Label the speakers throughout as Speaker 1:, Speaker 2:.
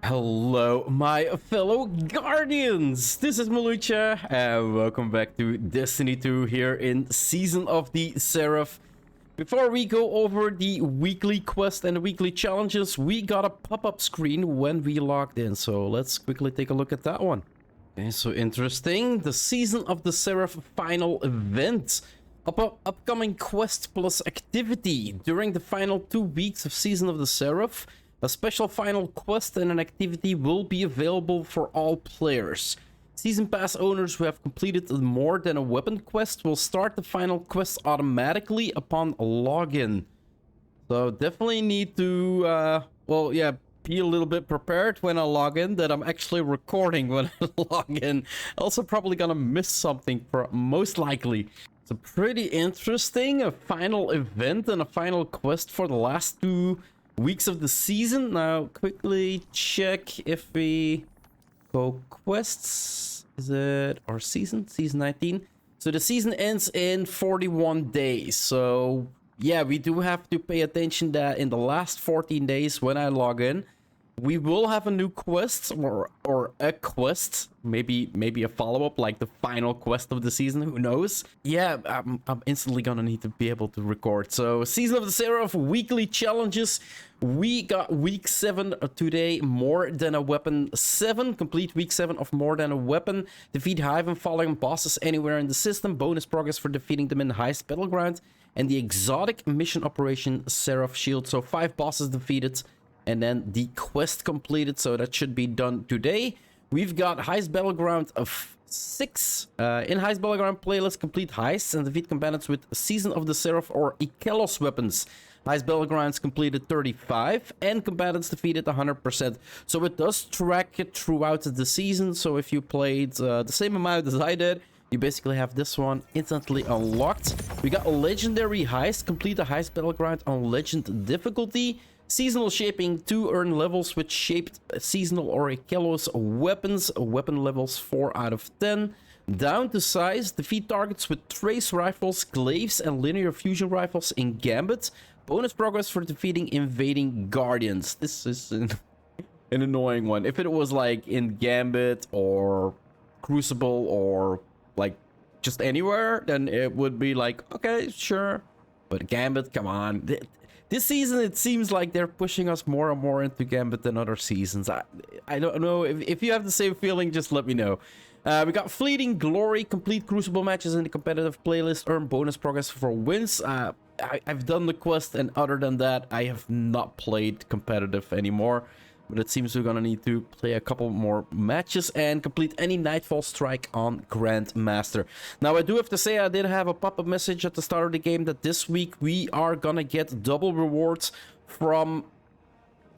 Speaker 1: Hello, my fellow Guardians! This is Mloentje, and welcome back to Destiny 2 here in Season of the Seraph. Before we go over the weekly quest and the weekly challenges, we got a pop-up screen when we logged in, so let's quickly take a look at that one. Okay, so interesting. The Season of the Seraph final event. Upcoming quest plus activity. During the final 2 weeks of Season of the Seraph, a special final quest and an activity will be available for all players. Season Pass owners who have completed more than a weapon quest will start the final quest automatically upon login. So definitely need to, be a little bit prepared when I log in, that I'm actually recording when I log in. Also probably gonna miss something, most likely. It's a pretty interesting, a final event and a final quest for the last 2 weeks of the season. Now quickly check if we go quests. Is it our season 19? So the season ends in 41 days, so yeah, we do have to pay attention that in the last 14 days when I log in, we will have a new quest or a quest, maybe a follow-up, like the final quest of the season, who knows. Yeah, I'm instantly gonna need to be able to record. So Season of the Seraph weekly challenges. We got week 7 today, more than a weapon 7, complete week 7 of more than a weapon, defeat Hive and following bosses anywhere in the system, bonus progress for defeating them in the highest battleground, and the exotic mission operation Seraph Shield. So 5 bosses defeated, and then the quest completed, so that should be done today. We've got Heist Battleground of 6. In Heist Battleground playlist, complete heists and defeat combatants with Season of the Seraph or Ikelos weapons. Heist Battlegrounds completed 35 and combatants defeated 100%. So it does track it throughout the season. So if you played the same amount as I did, you basically have this one instantly unlocked. We got a legendary heist, complete a Heist Battleground on legend difficulty. Seasonal shaping, 2 earn levels with shaped seasonal or Ikelos weapons, weapon levels 4 out of 10. Down to size, defeat targets with trace rifles, glaives, and linear fusion rifles in Gambit. Bonus progress for defeating invading guardians. This is an annoying one. If it was like in Gambit or Crucible or like just anywhere, then it would be like, okay, sure. But Gambit, come on. This season, it seems like they're pushing us more and more into Gambit than other seasons. I don't know. If you have the same feeling, just let me know. We got Fleeting Glory, complete Crucible matches in the competitive playlist, earn bonus progress for wins. I've done the quest, and other than that, I have not played competitive anymore. But it seems we're gonna need to play a couple more matches and complete any Nightfall Strike on Grandmaster. Now, I do have to say I did have a pop-up message at the start of the game that this week we are gonna get double rewards from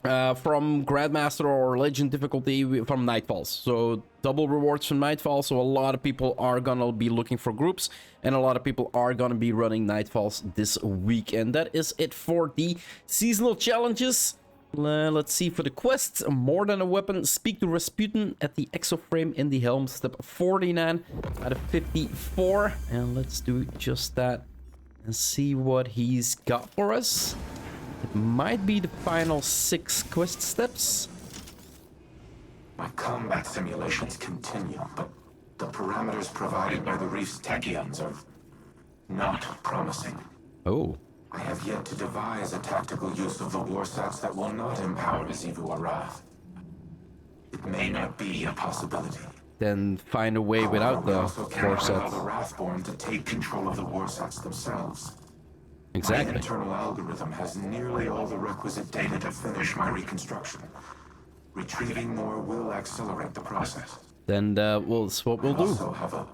Speaker 1: Grandmaster or Legend difficulty from Nightfalls. So double rewards from Nightfall. So a lot of people are gonna be looking for groups, and a lot of people are gonna be running Nightfalls this week. And that is it for the seasonal challenges. Let's see for the quests. More than a weapon. Speak to Rasputin at the exoframe in the helm. Step 49 out of 54. And let's do just that and see what he's got for us. It might be the final 6 quest steps.
Speaker 2: My combat simulations continue, but the parameters provided by the Reef's Techians are not promising.
Speaker 1: Oh.
Speaker 2: I have yet to devise a tactical use of the warsats that will not empower Zivu Arath. It may not be a possibility.
Speaker 1: Then find a way without the
Speaker 2: warsats.
Speaker 1: warsats.
Speaker 2: The Wrathborn to take control of the warsats themselves.
Speaker 1: Exactly.
Speaker 2: My internal algorithm has nearly all the requisite data to finish my reconstruction. Retrieving more will accelerate the process.
Speaker 1: Then that's what we'll do.
Speaker 2: I also have a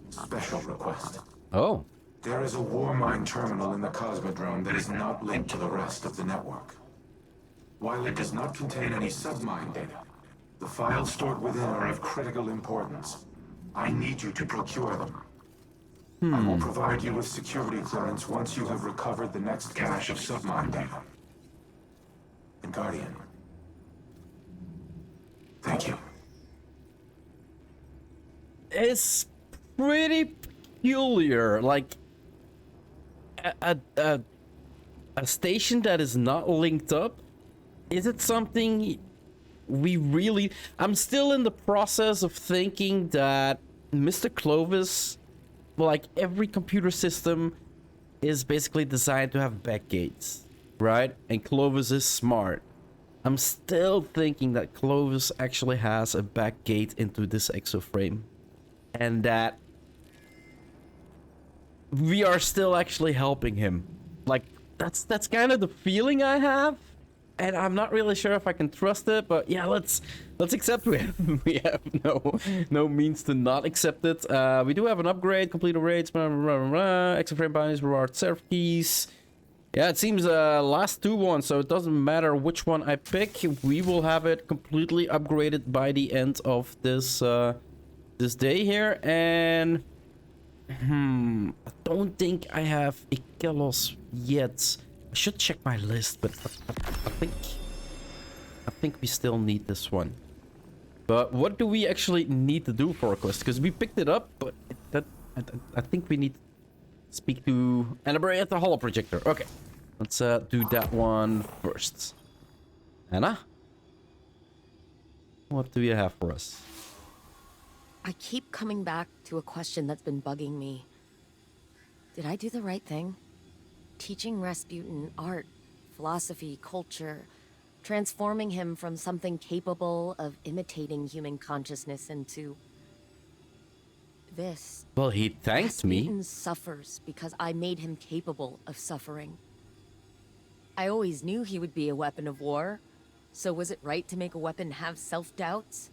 Speaker 2: special request.
Speaker 1: Oh.
Speaker 2: There is a Warmind terminal in the Cosmodrome that is not linked to the rest of the network. While it does not contain any submind data, the files stored within are of critical importance. I need you to procure them. I will provide you with security clearance once you have recovered the next cache of submind data. And Guardian, thank you.
Speaker 1: It's pretty peculiar, like a station that is not linked up. Is it something I'm still in the process of thinking that Mr. Clovis, well, like every computer system is basically designed to have backgates, right? And Clovis is smart. I'm still thinking that Clovis actually has a backgate into this exoframe, and that we are still actually helping him. Like, that's kind of the feeling I have, and I'm not really sure if I can trust it. But yeah, let's accept we have no means to not accept it. We do have an upgrade, complete raids, exoframe bindings, reward Seraph keys. Yeah, it seems last two ones, so it doesn't matter which one I pick. We will have it completely upgraded by the end of this this day here. And I don't think I have Ikelos yet. I should check my list, but I think we still need this one. But what do we actually need to do for a quest? Because we picked it up, but I think we need to speak to Annabelle at the holo projector. Okay, let's do that one first. Anna, what do you have for us?
Speaker 3: I keep coming back to a question that's been bugging me. Did I do the right thing? Teaching Rasputin art, philosophy, culture, transforming him from something capable of imitating human consciousness into this.
Speaker 1: Well, he thanked me.
Speaker 3: Rasputin suffers because I made him capable of suffering. I always knew he would be a weapon of war. So was it right to make a weapon have self-doubts?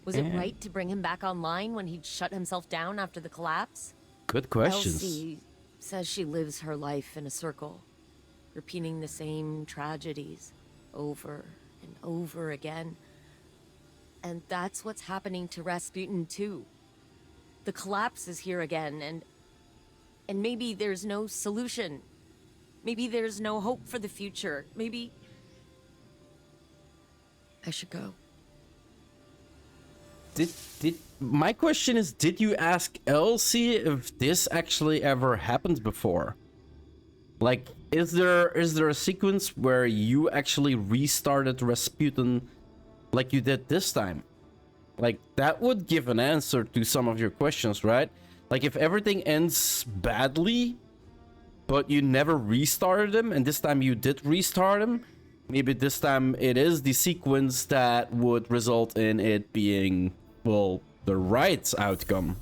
Speaker 3: Was it right to bring him back online when he'd shut himself down after the collapse?
Speaker 1: Good questions.
Speaker 3: Elsie says she lives her life in a circle, repeating the same tragedies over and over again. And that's what's happening to Rasputin too. The collapse is here again, and maybe there's no solution. Maybe there's no hope for the future. Maybe I should go.
Speaker 1: My question is, did you ask Elsie if this actually ever happened before? Like, is there a sequence where you actually restarted Rasputin like you did this time? Like, that would give an answer to some of your questions, right? Like, if everything ends badly, but you never restarted him, and this time you did restart him, maybe this time it is the sequence that would result in it being, well, the right outcome,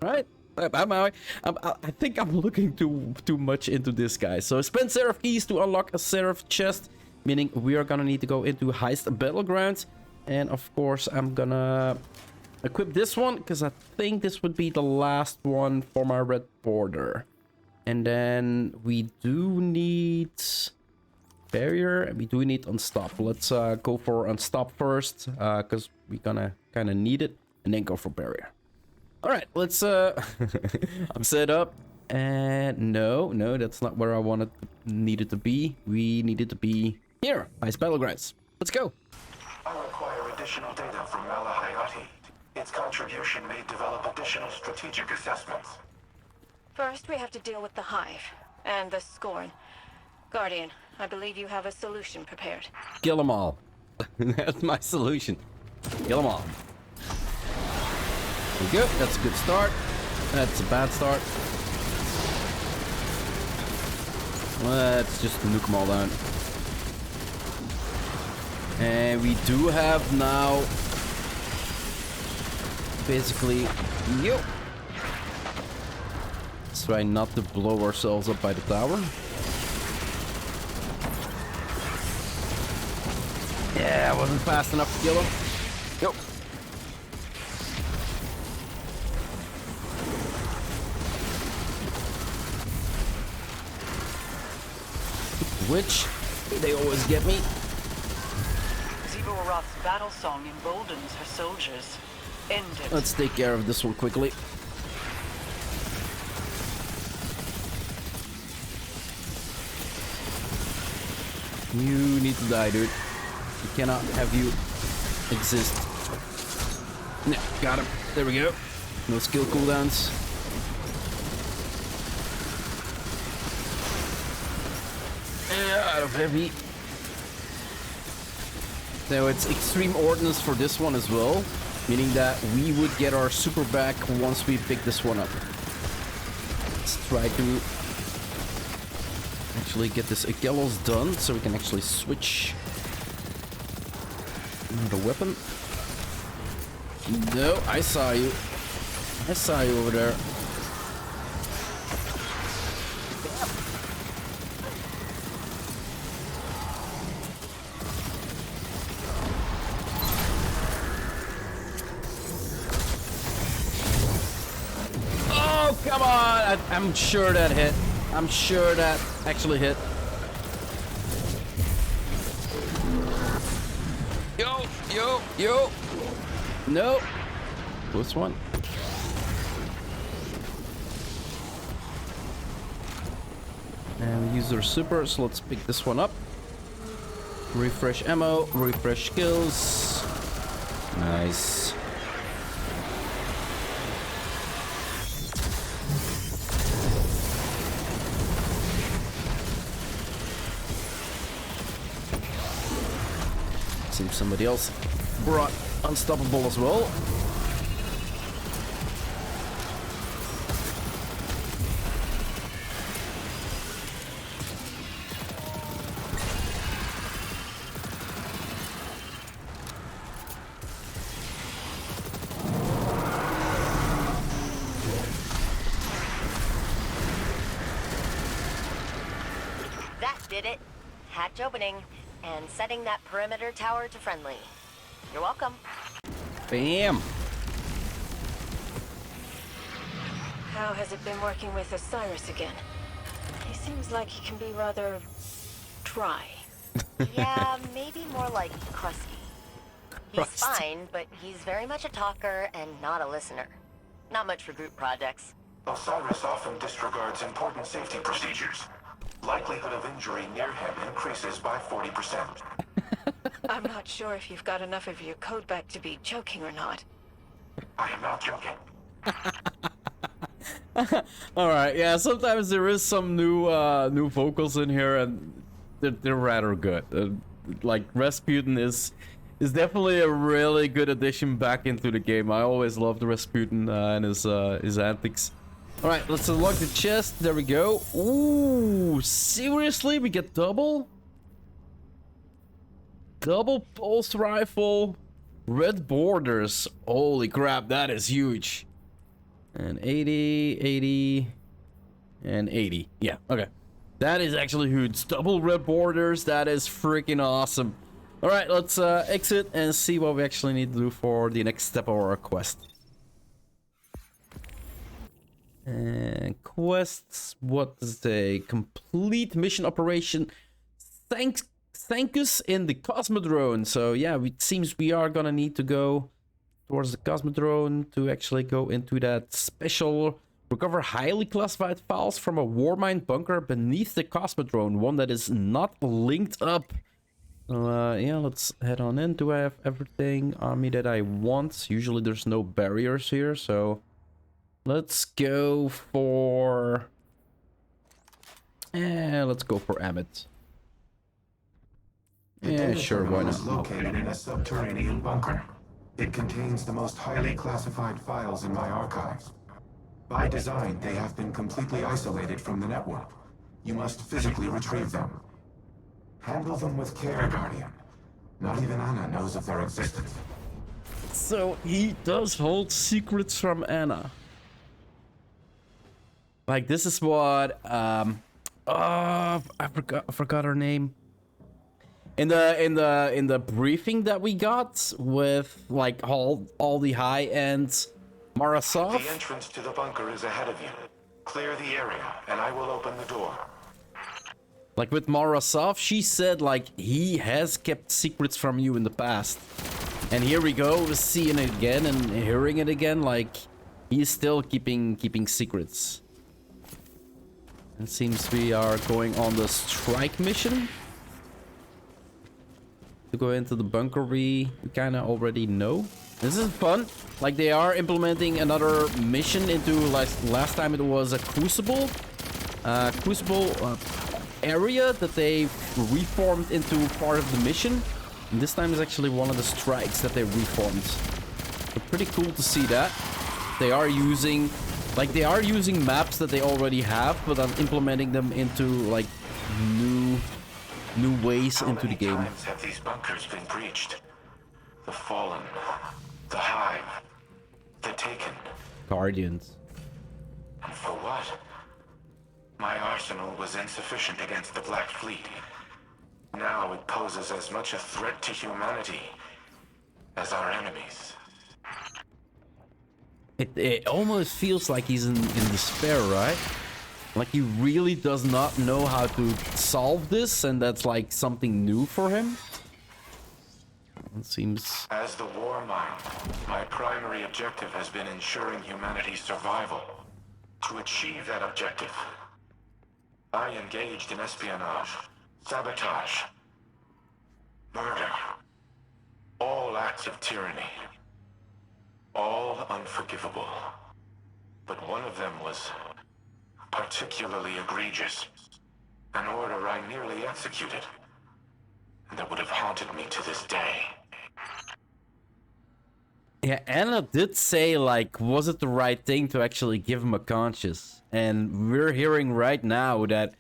Speaker 1: right? I think I'm looking too much into this guy. So spend Seraph keys to unlock a Seraph chest, meaning we are gonna need to go into Heist Battleground. And of course, I'm gonna equip this one because I think this would be the last one for my red border. And then we do need barrier, and we do need unstop. Let's go for unstop first, because we're gonna kind of need it, and then go for barrier. All right, let's I'm set up, and no, that's not where I needed to be. We needed to be here. Nice battlegrounds. Let's go.
Speaker 2: I require additional data from Malahayati. Its contribution may develop additional strategic assessments.
Speaker 4: First, we have to deal with the Hive and the Scorn. Guardian, I believe you have a solution prepared.
Speaker 1: Kill them all. That's my solution. Kill them all. There we go. That's a good start. That's a bad start. Let's just nuke them all down. And we do have now basically, let's try not to blow ourselves up by the tower. Yeah, I wasn't fast enough to kill him. Nope. Which they always get me.
Speaker 5: Zivoroth's battle song emboldens her soldiers. End it.
Speaker 1: Let's take care of this one quickly. You need to die, dude. We cannot have you exist. Yeah, got him. There we go. No skill cooldowns. Out of heavy. So it's extreme ordnance for this one as well, meaning that we would get our super back once we pick this one up. Let's try to actually get this gallows done so we can actually switch the weapon. No, I saw you. I saw you over there. Oh, come on! I'm sure that hit. I'm sure that actually hit. Yo! No! This one. And we use our super, so let's pick this one up. Refresh ammo, refresh skills. Nice. Seems somebody else brought unstoppable as well.
Speaker 3: That did it. Hatch opening and setting that perimeter tower to friendly. You're welcome.
Speaker 1: Bam!
Speaker 4: How has it been working with Osiris again? He seems like he can be rather dry.
Speaker 3: Yeah, maybe more like crusty. He's
Speaker 1: Crust.
Speaker 3: fine, but he's very much a talker and not a listener. Not much for group projects.
Speaker 2: Osiris often disregards important safety procedures. Likelihood of injury near him increases by 40%.
Speaker 4: I'm not sure if you've got enough of your code back to be joking or not.
Speaker 2: I am not joking.
Speaker 1: Alright, yeah, sometimes there is some new vocals in here and they're rather good. Like Rasputin is definitely a really good addition back into the game. I always loved Rasputin and his antics. Alright, let's unlock the chest. There we go. Ooh, seriously? We get double? Double pulse rifle. Red borders. Holy crap, that is huge. And 80, 80, and 80. Yeah, okay. That is actually huge. Double red borders. That is freaking awesome. Alright, let's exit and see what we actually need to do for the next step of our quest. And quests, what does it say? Complete mission operation. Thank us in the Cosmodrome. So yeah, it seems we are gonna need to go towards the Cosmodrome to actually go into that special recover highly classified files from a Warmind bunker beneath the Cosmodrome, one that is not linked up. Yeah, let's head on in. Do I have everything on me that I want? Usually there's no barriers here, so let's go for... let's go for Amit.
Speaker 2: The
Speaker 1: Yeah,
Speaker 2: data
Speaker 1: sure, why
Speaker 2: terminal is
Speaker 1: not?
Speaker 2: located in a subterranean bunker. It contains the most highly classified files in my archives. By design, they have been completely isolated from the network. You must physically retrieve them. Handle them with care, Guardian. Not even Anna knows of their existence.
Speaker 1: So he does hold secrets from Anna. Like this is what oh, I forgot her name. In the briefing that we got with like all the high-end Marasov.
Speaker 2: The entrance to the bunker is ahead of you. Clear the area, and I will open the door.
Speaker 1: Like with Marasov, she said like he has kept secrets from you in the past. And here we go, seeing it again and hearing it again, like he's still keeping secrets. It seems we are going on the strike mission. To go into the bunker we kind of already know. This is fun. Like they are implementing another mission into like last time it was a crucible. Crucible area that they reformed into part of the mission. And this time is actually one of the strikes that they reformed. So pretty cool to see that. They are using... Like, they are using maps that they already have, but I'm implementing them into, like, new ways into the game.
Speaker 2: How many times have these bunkers been breached? The Fallen, the Hive, the Taken.
Speaker 1: Guardians.
Speaker 2: And for what? My arsenal was insufficient against the Black Fleet. Now it poses as much a threat to humanity as our enemies.
Speaker 1: It almost feels like he's in despair, right? Like he really does not know how to solve this, and that's like something new for him. It seems...
Speaker 2: As the war mind, my primary objective has been ensuring humanity's survival. To achieve that objective, I engaged in espionage, sabotage, murder, all acts of tyranny. All unforgivable. But one of them was particularly egregious. An order I nearly executed, and that would have haunted me to this day.
Speaker 1: Yeah, Anna did say, like, was it the right thing to actually give him a conscience? And we're hearing right now that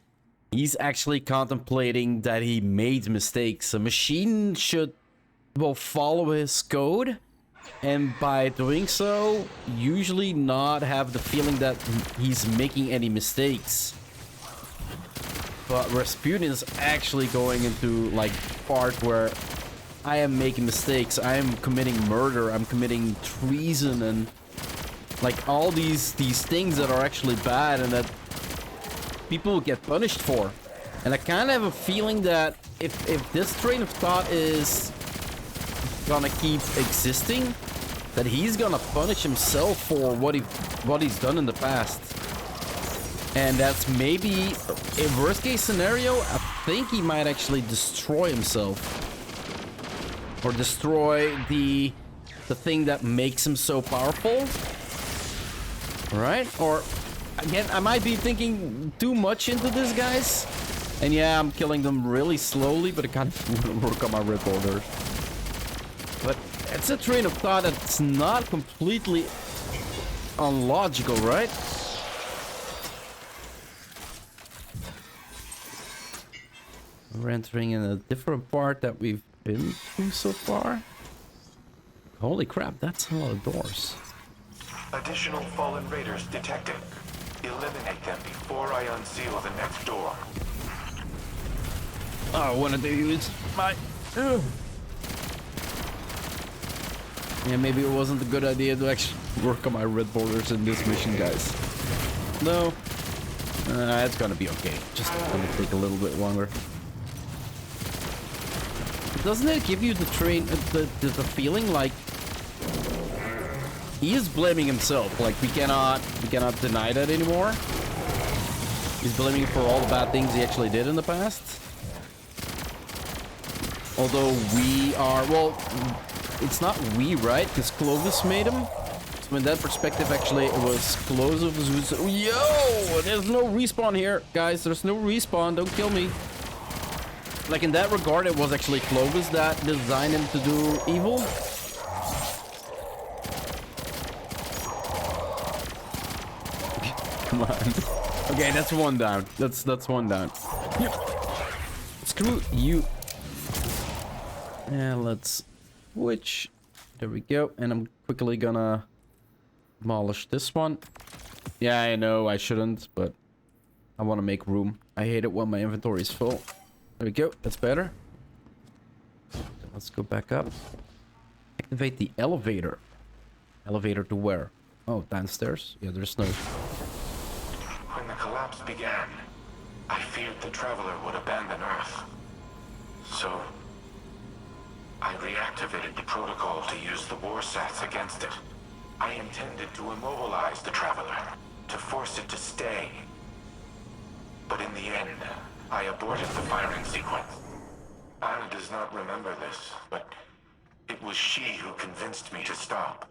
Speaker 1: he's actually contemplating that he made mistakes. A machine should, well, follow his code. And by doing so, usually not have the feeling that he's making any mistakes. But Rasputin is actually going into, like, part where I am making mistakes. I am committing murder. I'm committing treason and, like, all these things that are actually bad and that people get punished for. And I kind of have a feeling that if this train of thought is gonna keep existing, that he's gonna punish himself for what he's done in the past. And that's maybe a worst case scenario. I think he might actually destroy himself, or destroy the thing that makes him so powerful, right? Or again, I might be thinking too much into this, guys. And yeah, I'm killing them really slowly, but it kind of wouldn't work on my red borders. But it's a train of thought that's not completely unlogical, right? We're entering in a different part that we've been through so far. Holy crap, that's a lot of doors.
Speaker 2: Additional fallen raiders detected. Eliminate them before I unseal the next door.
Speaker 1: I wanted to use my... Yeah, maybe it wasn't a good idea to actually work on my red borders in this mission, guys. No. It's gonna be okay. Just gonna take a little bit longer. Doesn't it give you the feeling like he is blaming himself? Like we cannot deny that anymore. He's blaming for all the bad things he actually did in the past. Although we are, well, it's not we, right? Because Clovis made him. So in that perspective, actually, it was Clovis who's... Yo! There's no respawn here, guys. There's no respawn. Don't kill me. Like, in that regard, it was actually Clovis that designed him to do evil. Come on. Okay, that's one down. That's one down. Screw you. And let's switch. There we go. And I'm quickly gonna demolish this one. Yeah, I know I shouldn't, but I want to make room. I hate it when my inventory is full. There we go. That's better. Let's go back up. Activate the elevator. Elevator to where? Oh, downstairs? Yeah, there's no...
Speaker 2: When the collapse began, I feared the Traveler would abandon Earth. So, I reactivated the protocol to use the war sats against it. I intended to immobilize the Traveler, to force it to stay. But in the end, I aborted the firing sequence. Anna does not remember this, but it was she who convinced me to stop.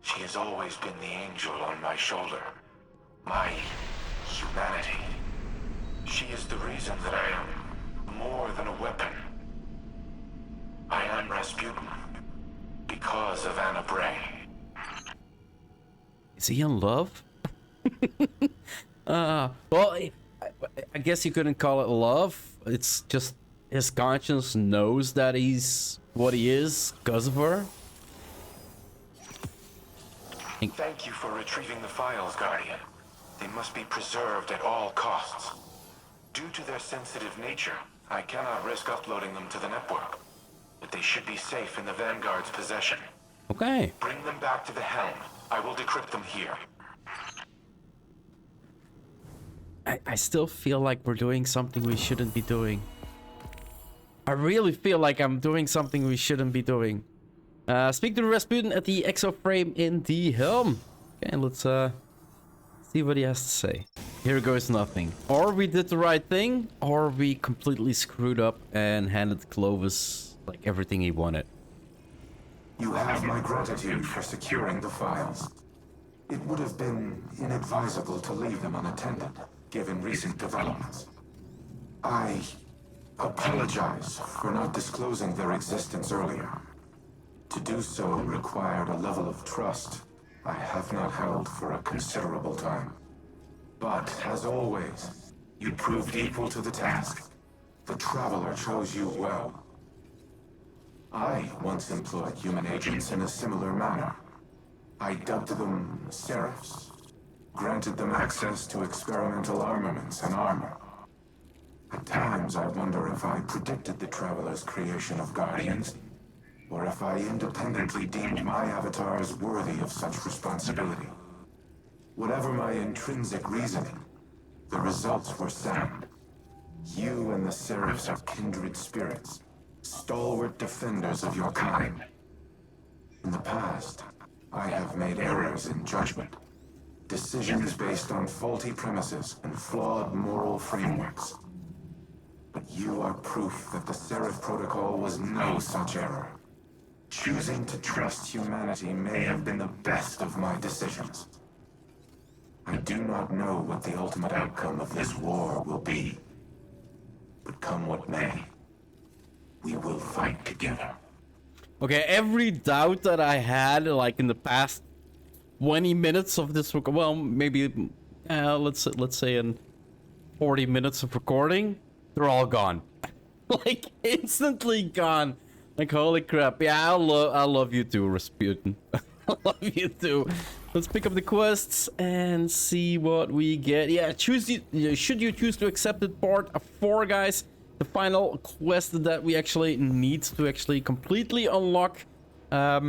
Speaker 2: She has always been the angel on my shoulder. My humanity. She is the reason that I am more than a weapon. Rasputin. Because of Anna Bray.
Speaker 1: Is he in love? Well, I guess you couldn't call it love. It's just his conscience knows that he's what he is because of her.
Speaker 2: Thank you for retrieving the files, Guardian. They must be preserved at all costs. Due to their sensitive nature, I cannot risk uploading them to the network. But they should be safe in the Vanguard's possession.
Speaker 1: Okay.
Speaker 2: Bring them back to the helm. I will decrypt them here.
Speaker 1: I still feel like we're doing something we shouldn't be doing. I really feel like I'm doing something we shouldn't be doing. Speak to Rasputin at the exo frame in the helm. Okay, let's see what he has to say. Here goes nothing. Or we did the right thing, or we completely screwed up and handed Clovis like everything he wanted.
Speaker 2: You have my gratitude for securing the files. It would have been inadvisable to leave them unattended, given recent developments. I apologize for not disclosing their existence earlier. To do so required a level of trust I have not held for a considerable time. But, as always, you proved equal to the task. The Traveler chose you well. I once employed human agents in a similar manner. I dubbed them Seraphs, granted them access to experimental armaments and armor. At times I wonder if I predicted the Traveler's creation of Guardians, or if I independently deemed my avatars worthy of such responsibility. Whatever my intrinsic reasoning, the results were sound. You and the Seraphs are kindred spirits, stalwart defenders of your kind. In the past, I have made errors in judgment, decisions based on faulty premises and flawed moral frameworks. But you are proof that the Seraph Protocol was no such error. Choosing to trust humanity may have been the best of my decisions. I do not know what the ultimate outcome of this war will be. But come what may, we will fight together.
Speaker 1: Okay, every doubt that I had, like in the past 20 minutes of this, well, maybe let's say in 40 minutes of recording, they're all gone. Like instantly gone. Like holy crap! Yeah, I love you too, Rasputin. I love you too. Let's pick up the quests and see what we get. Yeah, should you choose to accept it, part 4, guys. The final quest that we actually need to actually completely unlock our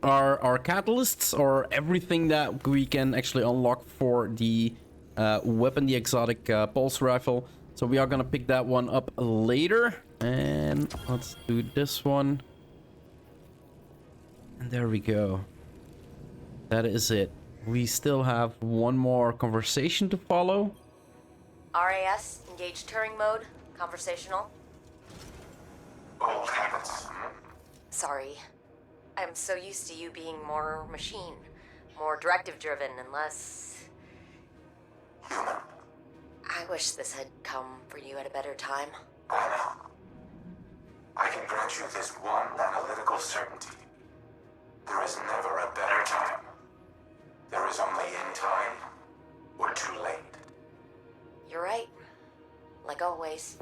Speaker 1: catalysts, or everything that we can actually unlock for the weapon, the exotic pulse rifle. So we are gonna pick that one up later. And let's do this one. And there we go. That is it. We still have one more conversation to follow.
Speaker 3: RAS, engage Turing mode, conversational.
Speaker 2: Old habits.
Speaker 3: Sorry. I'm so used to you being more machine, more directive-driven and less...
Speaker 2: Human.
Speaker 3: I wish this had come for you at a better time.
Speaker 2: I know. I can grant you this one analytical certainty. There is never a better time. There is only in time, or too late.
Speaker 3: You're right. Like always.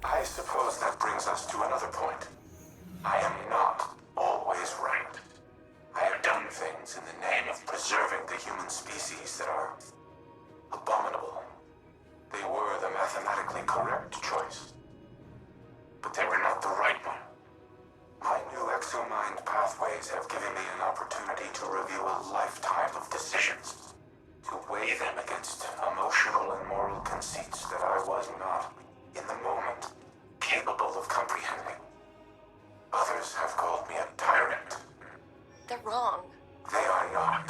Speaker 2: I suppose that brings us to another point. I am not always right. I have done things in the name of preserving the human species that are abominable. They were the mathematically correct choice. But they were not the right one. My new exomind pathways have given me an opportunity to review a lifetime of decisions, to weigh them against emotional and moral conceits that I was not, in the moment, capable of comprehending. Others have called me a tyrant.
Speaker 3: They're wrong.
Speaker 2: They are not.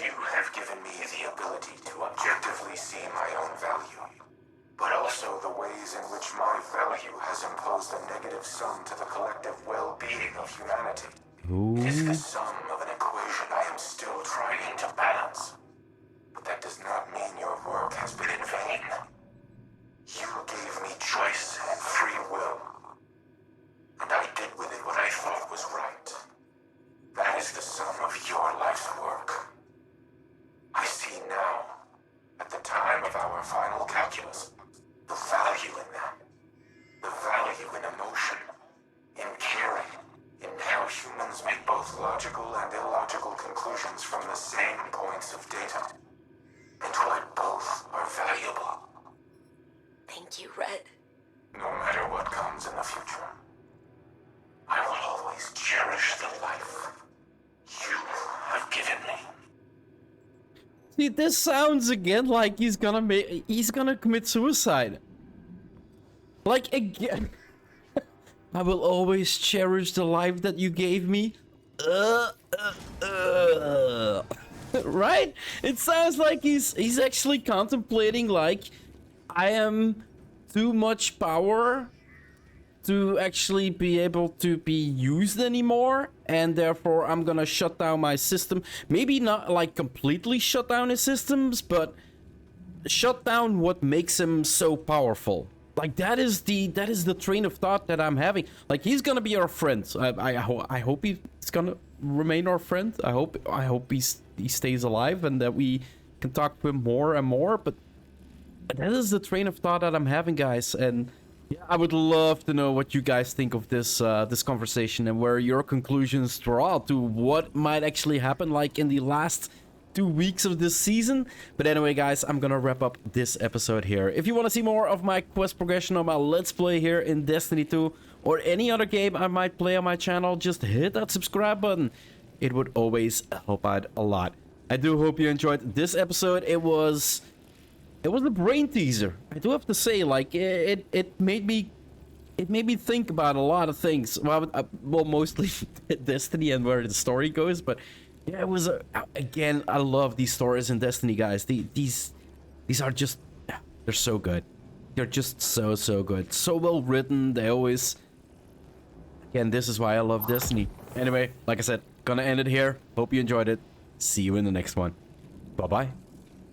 Speaker 2: You have given me the ability to objectively see my own value, but also the ways in which my value has imposed a negative sum to the collective well-being of humanity.
Speaker 1: Ooh.
Speaker 2: It is the sum of an equation I am still trying to balance. But that does not mean your work has been in vain. You gave me choice and free will. And I logical and illogical conclusions from the same points of data. And while both are valuable,
Speaker 3: Thank you, Red.
Speaker 2: no matter what comes in the future, I will always cherish the life you have given me.
Speaker 1: See, this sounds again like he's gonna commit suicide. Like again. I will always cherish the life that you gave me. Right? It sounds like he's actually contemplating like I am too much power to actually be able to be used anymore, and therefore I'm gonna shut down my system. Maybe not like completely shut down his systems, but shut down what makes him so powerful. Like that is the train of thought that I'm having. Like he's gonna be our friend. I hope he's gonna remain our friend. I hope he stays alive and that we can talk to him more and more. But that is the train of thought that I'm having, guys. And yeah, I would love to know what you guys think of this this conversation and where your conclusions draw to what might actually happen, like in the last 2 weeks of this season. But anyway, guys, I'm gonna wrap up this episode here. If you want to see more of my quest progression or my let's play here in Destiny 2 or any other game I might play on my channel, just hit that subscribe button. It would always help out a lot. I do hope you enjoyed this episode. It was a brain teaser, I do have to say. Like it made me think about a lot of things. Well, mostly Destiny and where the story goes, but yeah, it was again, I love these stories in Destiny, guys. These are just, they're so good. They're just so good. So well written. They always, again, this is why I love Destiny. Anyway, like I said, gonna end it here. Hope you enjoyed it. See you in the next one. Bye-bye.